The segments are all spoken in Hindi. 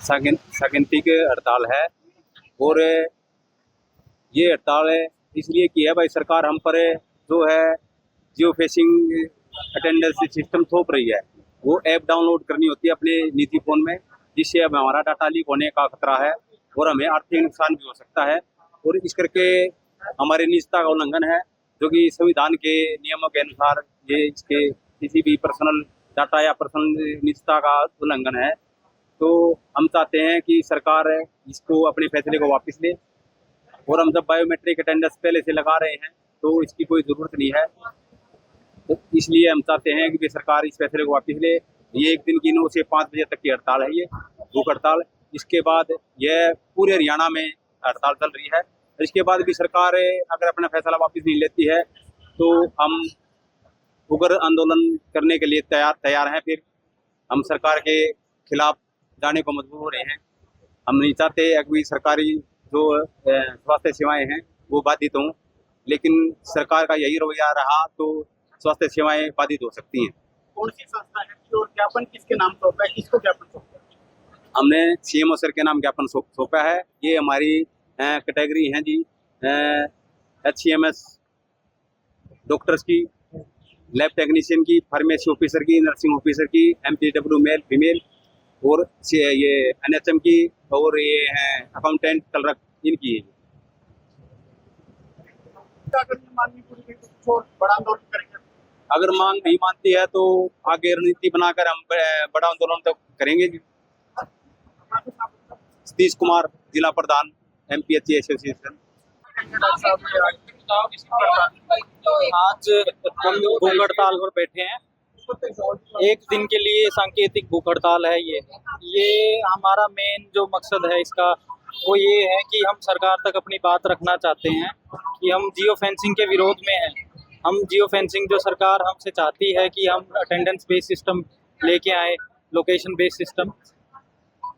सांकेतिक हड़ताल है। और ये हड़ताल इसलिए की है भाई, सरकार हम पर जो है जियो फेसिंग अटेंडेंस सिस्टम थोप रही है। वो ऐप डाउनलोड करनी होती है अपने निजी फ़ोन में, जिससे अब हमारा डाटा लीक होने का खतरा है और हमें आर्थिक नुकसान भी हो सकता है। और इस करके हमारी निजता का उल्लंघन है, जो कि संविधान के नियमों के अनुसार ये इसके किसी भी पर्सनल डाटा या पर्सनल निजता का उल्लंघन है। तो हम चाहते हैं कि सरकार इसको अपने फैसले को वापस ले। और हम जब बायोमेट्रिक अटेंडेंस पहले से लगा रहे हैं तो इसकी कोई ज़रूरत नहीं है। तो इसलिए हम चाहते हैं कि सरकार इस फैसले को वापस ले। ये 1 दिन की 9 से 5 बजे तक की हड़ताल है, ये भूख हड़ताल। इसके बाद यह पूरे हरियाणा में हड़ताल चल रही है। इसके बाद भी सरकार अगर अपना फैसला वापस नहीं लेती है तो हम उग्र आंदोलन करने के लिए तैयार हैं। फिर हम सरकार के खिलाफ जाने को मजबूर हो रहे हैं। हम नहीं चाहते अभी सरकारी जो स्वास्थ्य सेवाएं हैं वो बाधित हों, लेकिन सरकार का यही रवैया रहा तो स्वास्थ्य सेवाएं बाधित हो सकती हैं। कौन सी संस्था है और ज्ञापन किसके नाम सौंपा है, किसको ज्ञापन सौंपा है? हमने सीएमओ सर के नाम ज्ञापन सौंपा है। ये हमारी कैटेगरी है जी, HCMS डॉक्टर्स की, लैब टेक्नीशियन की, फार्मेसी ऑफिसर की, नर्सिंग ऑफिसर की, MPW मेल फीमेल, और ये NHM की, और ये हैं अकाउंटेंट क्लर्क, इनकी है। बड़ा आंदोलन करेंगे? अगर मांग नहीं मानती है तो आगे रणनीति बनाकर हम बड़ा आंदोलन तो करेंगे। सतीश कुमार, जिला प्रधान MPHC एसोसिएशन। आज हम भूख हड़ताल पर बैठे हैं। 1 दिन के लिए सांकेतिक भूख हड़ताल है ये हमारा मेन जो मकसद है इसका वो ये है कि हम सरकार तक अपनी बात रखना चाहते हैं कि हम जियो फेंसिंग के विरोध में हैं। हम जियो फेंसिंग जो सरकार हमसे चाहती है कि हम अटेंडेंस बेस्ड सिस्टम लेके आए, लोकेशन बेस्ड सिस्टम,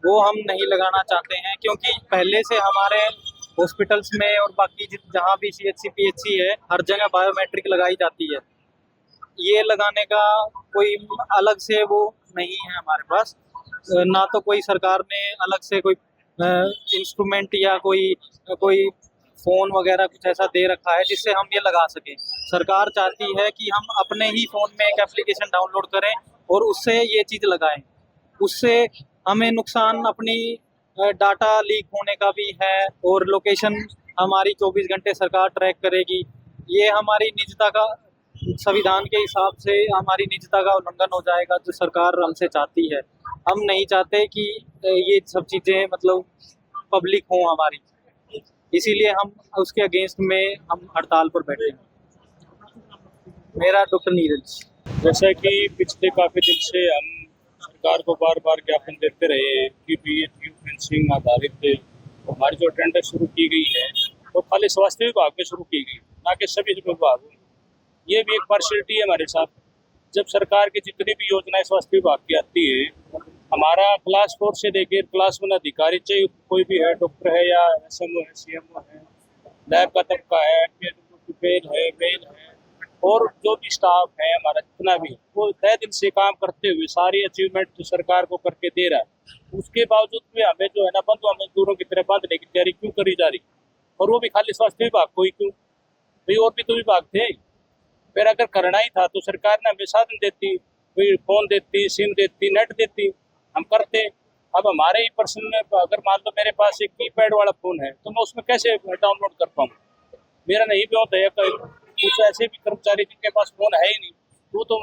वो हम नहीं लगाना चाहते हैं। क्योंकि पहले से हमारे हॉस्पिटल्स में और बाकी जहाँ भी CHC PHC है हर जगह बायोमेट्रिक लगाई जाती है। ये लगाने का कोई अलग से वो नहीं है हमारे पास, ना तो कोई सरकार ने अलग से कोई इंस्ट्रूमेंट या कोई फ़ोन वगैरह कुछ ऐसा दे रखा है जिससे हम ये लगा सकें। सरकार चाहती है कि हम अपने ही फ़ोन में एक एप्लीकेशन डाउनलोड करें और उससे ये चीज़ लगाएं। उससे हमें नुकसान अपनी डाटा लीक होने का भी है और लोकेशन हमारी 24 घंटे सरकार ट्रैक करेगी। ये हमारी निजता का, संविधान के हिसाब से हमारी निजता का उल्लंघन हो जाएगा जो सरकार हमसे चाहती है। हम नहीं चाहते कि ये सब चीज़ें मतलब पब्लिक हों हमारी, इसीलिए हम उसके अगेंस्ट में हम हड़ताल पर बैठे हैं। मेरा डॉक्टर नीरज। जैसा कि पिछले काफ़ी दिन से हम सरकार को बार बार ज्ञापन देते रहे कि जियो फेंसिंग आधारित हमारी जो अटेंडेंस शुरू की गई है वो खाली स्वास्थ्य विभाग में शुरू की गई, ना कि सभी विभाग में। ये भी एक पार्शलिटी है हमारे साथ। जब सरकार की जितनी भी योजनाएं स्वास्थ्य विभाग की आती है, हमारा क्लास 4 से लेकर क्लास 1 अधिकारी, चाहे कोई भी है, डॉक्टर है या SMO है, CMO है, लैब का तबका है, मेल है, और जो भी स्टाफ है हमारा जितना भी, वो तय दिन से काम करते हुए सारी अचीवमेंट जो सरकार को करके दे रहा है, उसके बावजूद भी हमें जो है ना बंधुआ मजदूरों की तरह बांधने की तैयारी क्यों करी जा रही? और वो भी खाली स्वास्थ्य विभाग को ही क्यों? भाई और भी तो विभाग थे। फिर अगर करना ही था तो सरकार ने हमें साधन देती, कोई फ़ोन देती, सिम देती, नेट देती, हम करते। अब हमारे ही पर्सन में अगर मान लो मेरे पास एक कीपैड वाला फ़ोन है तो मैं उसमें कैसे डाउनलोड कर पाऊँ? मेरा नहीं भी होता है। कुछ ऐसे भी कर्मचारी जिनके पास फ़ोन है ही नहीं, वो तो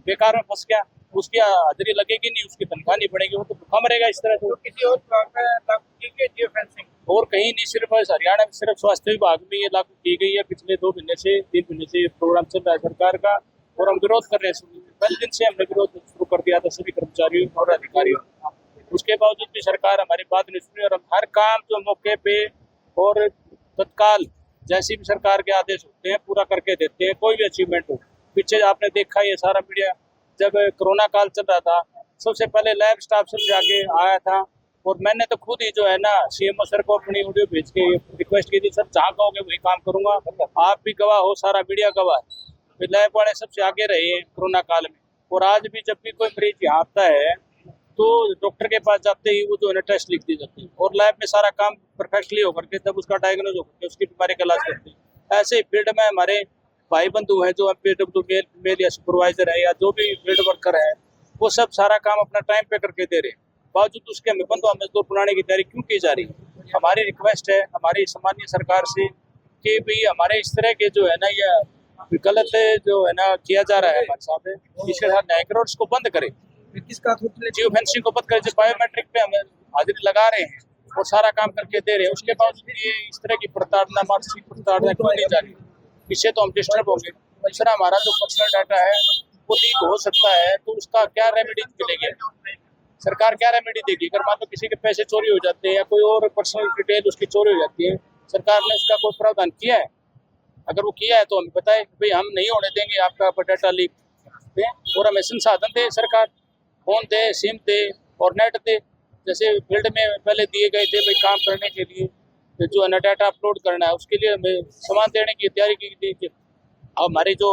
बेकार में फंस गया, उसकी हाजिरी लगेगी नहीं, उसकी तनख्वाह नहीं बढ़ेगी, वो तो भूखा मरेगा इस तरह। तो किसी और विभाग में लागू की गई जियो फेंसिंग और कहीं नहीं, सिर्फ हरियाणा में सिर्फ स्वास्थ्य विभाग में ये लागू की गई है। पिछले 2 महीने से 3 महीने से ये प्रोग्राम चल रहा है सरकार का, और हम विरोध कर रहे हैं। पहले दिन से हमने विरोध शुरू कर दिया था सभी कर्मचारियों और अधिकारियों। उसके बावजूद भी सरकार हमारी बात नहीं सुनी, और हम हर काम जो मौके पे और तत्काल जैसे भी सरकार के आदेश होते हैं पूरा करके देते हैं, कोई भी अचीवमेंट हो। पीछे आपने देखा ये सारा मीडिया, जब कोरोना काल चल रहा था, सबसे पहले लैब स्टाफ सबसे आगे आया था, और मैंने तो खुद ही जो है ना CMO सर को अपनी ऑडियो भेज के रिक्वेस्ट की थी, सर जहाँ कहोगे वही काम करूँगा, आप भी गवाह हो, सारा मीडिया गवाह है। लैब वाले सबसे आगे रहे हैं कोरोना काल में, और आज भी जब भी कोई मरीज यहाँ आता है तो डॉक्टर के पास जाते ही वो जो है ना टेस्ट लिख दी जाती है और लैब में सारा काम परफेक्टली होकर के तब उसका डायग्नोज होकर के उसकी बीमारी का इलाज करते हैं। ऐसे फील्ड में हमारे भाई बंधु हैं जो MPW मेल या सुपरवाइजर है या जो भी फील्ड वर्कर है, वो सब सारा काम अपना टाइम पे करके दे रहे हैं। बावजूद उसके हमें बंधुआ मजदूर बनाने की तैयारी क्यों की जा रही है? हमारी रिक्वेस्ट है हमारी सामान्य सरकार से कि भी हमारे इस तरह के जो है ना ये गलत जो है ना किया जा रहा है हमारे साथ, इसके साथ न्याय करो और इसको बंद करें। किसका जियो फेंसिंग को बंद कर, बायोमेट्रिक पे हम हाजिरी लगा रहे हैं और सारा काम करके दे रहे हैं, उसके बावजूद ये इस तरह की प्रताड़ना, मानसिक प्रताड़ना क्यों दी जा रही है? इससे तो हम डिस्टर्ब होंगे। दूसरा, हमारा जो पर्सनल डाटा है वो लीक हो सकता है, तो उसका क्या रेमेडी मिलेगी? सरकार क्या रेमेडी देगी? अगर मान लो किसी के पैसे चोरी हो जाते हैं या कोई और पर्सनल डिटेल उसकी चोरी हो जाती है, सरकार ने उसका कोई प्रावधान किया है? अगर वो किया है तो हमें बताए भाई हम नहीं होने देंगे आपका डाटा लीक, और हमें संसाधन दे सरकार, फोन दे, सिम दे और नेट दे। जैसे फील्ड में पहले दिए गए थे भाई काम करने के लिए जो है ना डाटा अपलोड करना है, उसके लिए हमें सामान देने की तैयारी की थी। अब हमारे जो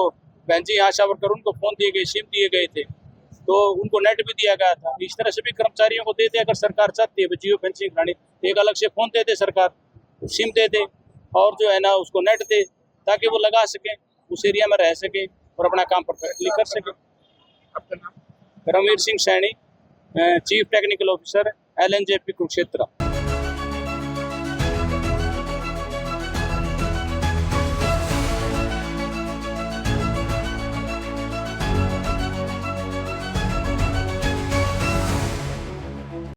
बहन जी आशा वर्कर उनको फ़ोन दिए गए, सिम दिए गए थे, तो उनको नेट भी दिया गया था। इस तरह से भी कर्मचारियों को दे दे, अगर सरकार चाहती है जियो फेंसिंग करानी, एक अलग से फ़ोन दे दे सरकार, सिम दे दे और जो है ना उसको नेट दे, ताकि वो लगा सके, उस एरिया में रह सके और अपना काम परफेक्टली कर सके। आपका नाम? Ranveer Singh Saini, chief technical officer LNJP Kurukshetra.